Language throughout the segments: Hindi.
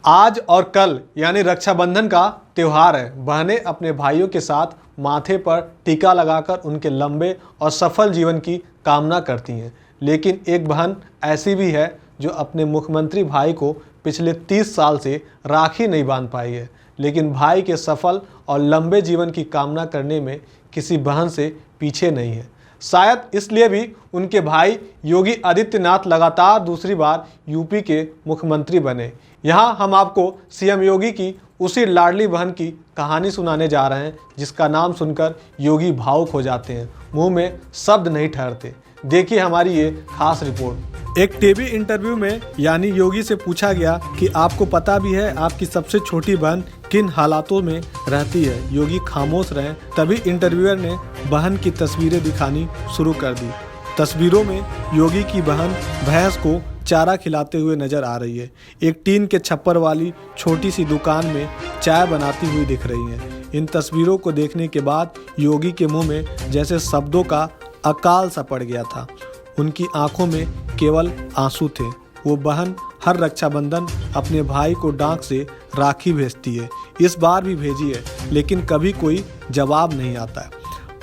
आज और कल यानी रक्षाबंधन का त्यौहार है। बहनें अपने भाइयों के साथ माथे पर टीका लगाकर उनके लंबे और सफल जीवन की कामना करती हैं। लेकिन एक बहन ऐसी भी है जो अपने मुख्यमंत्री भाई को पिछले 30 साल से राखी नहीं बांध पाई है। लेकिन भाई के सफल और लंबे जीवन की कामना करने में किसी बहन से पीछे नहीं है। शायद इसलिए भी उनके भाई योगी आदित्यनाथ लगातार दूसरी बार यूपी के मुख्यमंत्री बने। यहाँ हम आपको सीएम योगी की उसी लाडली बहन की कहानी सुनाने जा रहे हैं जिसका नाम सुनकर योगी भावुक हो जाते हैं, मुंह में शब्द नहीं ठहरते। देखिए हमारी ये खास रिपोर्ट। एक टीवी इंटरव्यू में यानी योगी से पूछा गया कि आपको पता भी है आपकी सबसे छोटी बहन किन हालातों में रहती है। योगी खामोश रहे, तभी इंटरव्यूअर ने बहन की तस्वीरें दिखानी शुरू कर दी। तस्वीरों में योगी की बहन भैंस को चारा खिलाते हुए नजर आ रही है। एक टीन के छप्पर वाली छोटी सी दुकान में चाय बनाती हुई दिख रही है। इन तस्वीरों को देखने के बाद योगी के मुंह में जैसे शब्दों का अकाल सा पड़ गया था। उनकी आंखों में केवल आंसू थे। वो बहन हर रक्षाबंधन अपने भाई को डाक से राखी भेजती है। इस बार भी भेजी है, लेकिन कभी कोई जवाब नहीं आता है।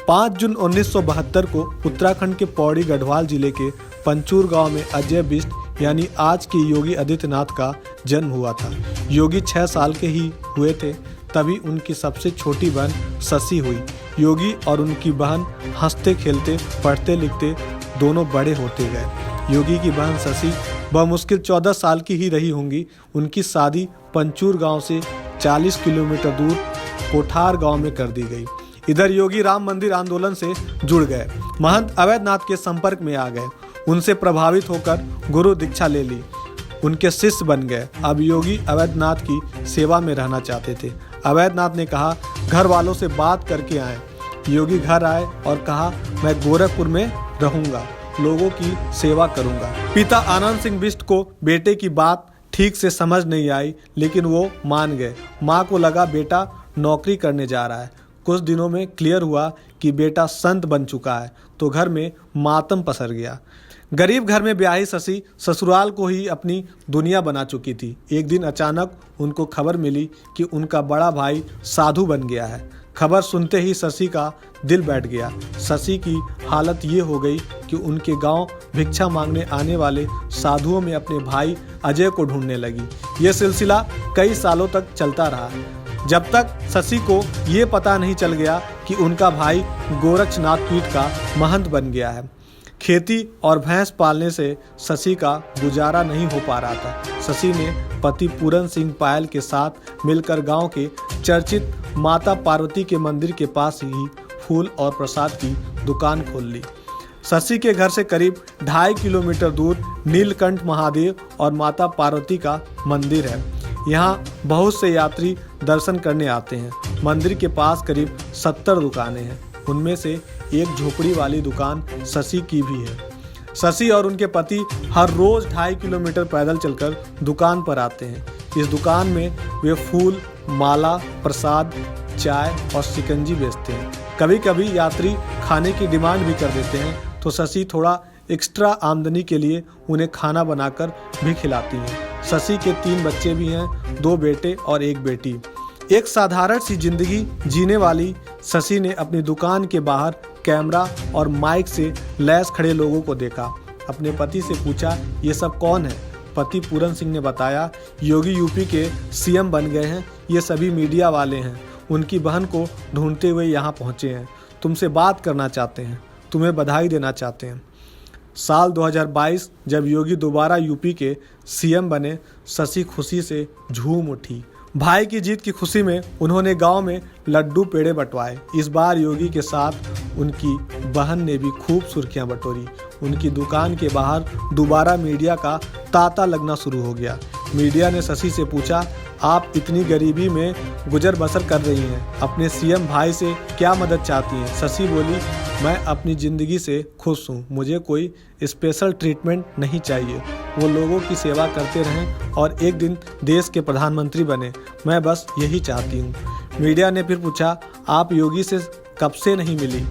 5 जून 1972 को उत्तराखंड के पौड़ी गढ़वाल जिले के पंचूर गांव में अजय बिष्ट यानी आज के योगी आदित्यनाथ का जन्म हुआ था। योगी 6 साल के ही हुए थे तभी उनकी सबसे छोटी बहन शशि हुई। योगी और उनकी बहन हंसते खेलते पढ़ते लिखते दोनों बड़े होते गए। योगी की बहन शशि बमुश्किल 14 साल की ही रही होंगी। उनकी शादी पंचूर गांव से 40 किलोमीटर दूर कोठार गांव में कर दी गई। इधर योगी राम मंदिर आंदोलन से जुड़ गए, महंत अवैधनाथ के संपर्क में आ गए, उनसे प्रभावित होकर गुरु दीक्षा ले ली, उनके शिष्य बन गए। अब योगी अवैधनाथ की सेवा में रहना चाहते थे। अवैधनाथ ने कहा घर वालों से बात करके आए। योगी घर आए और कहा मैं गोरखपुर में रहूंगा, लोगों की सेवा करूंगा। पिता आनंद सिंह बिष्ट को बेटे की बात ठीक से समझ नहीं आई, लेकिन वो मान गए। माँ को लगा बेटा नौकरी करने जा रहा है। कुछ दिनों में क्लियर हुआ कि बेटा संत बन चुका है तो घर में मातम पसर गया। गरीब घर में ब्याही शशि ससुराल को ही अपनी दुनिया बना चुकी थी। एक दिन अचानक उनको खबर मिली कि उनका बड़ा भाई साधु बन गया है। खबर सुनते ही शशि का दिल बैठ गया। शशि की हालत ये हो गई कि उनके गांव भिक्षा मांगने आने वाले साधुओं में अपने भाई अजय को ढूंढने लगी। ये सिलसिला कई सालों तक चलता रहा, जब तक शशि को ये पता नहीं चल गया कि उनका भाई गोरक्षनाथ पीठ का महंत बन गया है। खेती और भैंस पालने से शशि का गुजारा नहीं हो पा रहा था। शशि ने पति पूरन सिंह पायल के साथ मिलकर गांव के चर्चित माता पार्वती के मंदिर के पास ही फूल और प्रसाद की दुकान खोल ली। शशि के घर से करीब 2.5 किलोमीटर दूर नीलकंठ महादेव और माता पार्वती का मंदिर है। यहाँ बहुत से यात्री दर्शन करने आते हैं। मंदिर के पास करीब 70 दुकानें हैं। उनमें से एक झोपड़ी वाली दुकान शशि की भी है। शशि और उनके पति हर रोज 2.5 किलोमीटर पैदल चलकर दुकान पर आते हैं। इस दुकान में वे फूल, माला, प्रसाद, चाय और शिकंजी बेचते हैं। कभी कभी यात्री खाने की डिमांड भी कर देते हैं तो शशि थोड़ा एक्स्ट्रा आमदनी के लिए उन्हें खाना बनाकर भी खिलाती हैं। शशि के 3 बच्चे भी हैं, 2 बेटे और 1 बेटी। एक साधारण सी जिंदगी जीने वाली शशि ने अपनी दुकान के बाहर कैमरा और माइक से लैस खड़े लोगों को देखा। अपने पति से पूछा ये सब कौन है। पति पूरन सिंह ने बताया योगी यूपी के सीएम बन गए हैं, ये सभी मीडिया वाले हैं, उनकी बहन को ढूंढते हुए यहाँ पहुँचे हैं, तुमसे बात करना चाहते हैं, तुम्हें बधाई देना चाहते हैं। साल 2022 जब योगी दोबारा यूपी के सीएम बने, शशि खुशी से झूम उठी। भाई की जीत की खुशी में उन्होंने गांव में लड्डू पेड़े बंटवाए। इस बार योगी के साथ उनकी बहन ने भी खूब सुर्खियां बटोरी। उनकी दुकान के बाहर दोबारा मीडिया का तांता लगना शुरू हो गया। मीडिया ने शशि से पूछा आप इतनी गरीबी में गुजर बसर कर रही हैं, अपने सीएम भाई से क्या मदद चाहती हैं। शशि बोली मैं अपनी ज़िंदगी से खुश हूँ, मुझे कोई स्पेशल ट्रीटमेंट नहीं चाहिए। वो लोगों की सेवा करते रहें और एक दिन देश के प्रधानमंत्री बने, मैं बस यही चाहती हूँ। मीडिया ने फिर पूछा आप योगी से कब से नहीं मिली।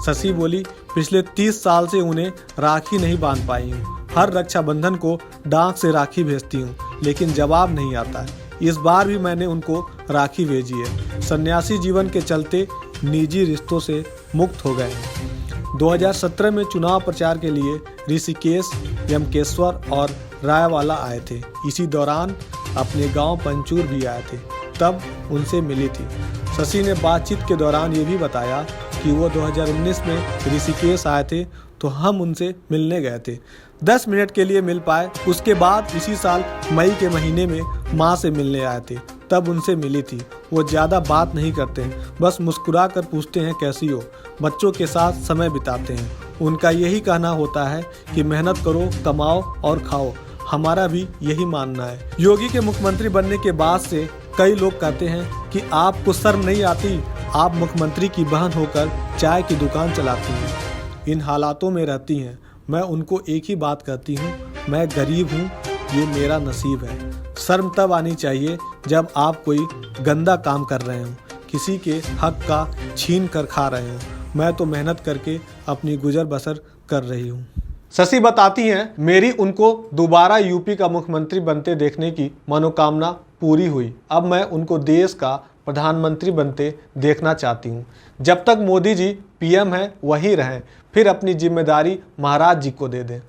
शशि बोली पिछले 30 साल से उन्हें राखी नहीं बांध पाई हूँ। हर रक्षाबंधन को डाक से राखी भेजती हूँ लेकिन जवाब नहीं आता। इस बार भी मैंने उनको राखी भेजी है। सन्यासी जीवन के चलते निजी रिश्तों से मुक्त हो गए हैं। 2017 में चुनाव प्रचार के लिए ऋषिकेश, यमकेश्वर और रायवाला आए थे। इसी दौरान अपने गांव पंचूर भी आए थे, तब उनसे मिली थी। शशि ने बातचीत के दौरान ये भी बताया कि वो 2019 में ऋषिकेश आए थे तो हम उनसे मिलने गए थे। 10 मिनट के लिए मिल पाए। उसके बाद इसी साल मई के महीने में माँ से मिलने आए थे, तब उनसे मिली थी। वो ज़्यादा बात नहीं करते हैं, बस मुस्कुरा कर पूछते हैं कैसी हो। बच्चों के साथ समय बिताते हैं। उनका यही कहना होता है कि मेहनत करो, कमाओ और खाओ। हमारा भी यही मानना है। योगी के मुख्यमंत्री बनने के बाद से कई लोग कहते हैं कि आपको शर्म नहीं आती, आप मुख्यमंत्री की बहन होकर चाय की दुकान चलाती हैं, इन हालातों में रहती हैं। मैं उनको एक ही बात कहती हूँ, मैं गरीब हूँ, ये मेरा नसीब है। शर्म तब आनी चाहिए जब आप कोई गंदा काम कर रहे हो, किसी के हक का छीन कर खा रहे हो। मैं तो मेहनत करके अपनी गुजर बसर कर रही हूँ। शशि बताती हैं, मेरी उनको दोबारा यूपी का मुख्यमंत्री बनते देखने की मनोकामना पूरी हुई। अब मैं उनको देश का प्रधानमंत्री बनते देखना चाहती हूँ। जब तक मोदी जी पीएम हैं वहीं रहें, फिर अपनी जिम्मेदारी महाराज जी को दे दें।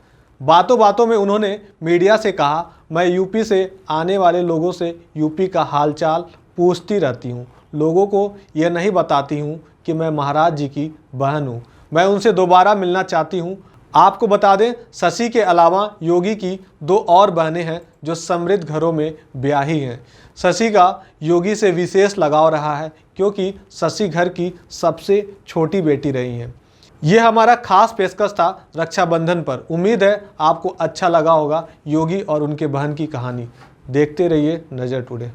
बातों बातों में उन्होंने मीडिया से कहा, मैं यूपी से आने वाले लोगों से यूपी का हालचाल पूछती रहती हूँ। लोगों को यह नहीं बताती हूँ कि मैं महाराज जी की बहन हूँ। मैं उनसे दोबारा मिलना चाहती हूँ। आपको बता दें, शशि के अलावा योगी की 2 और बहनें हैं जो समृद्ध घरों में ब्याही हैं। शशि का योगी से विशेष लगाव रहा है क्योंकि शशि घर की सबसे छोटी बेटी रही हैं। ये हमारा खास पेशकश था रक्षाबंधन पर। उम्मीद है आपको अच्छा लगा होगा योगी और उनके बहन की कहानी। देखते रहिए नज़र टुडे।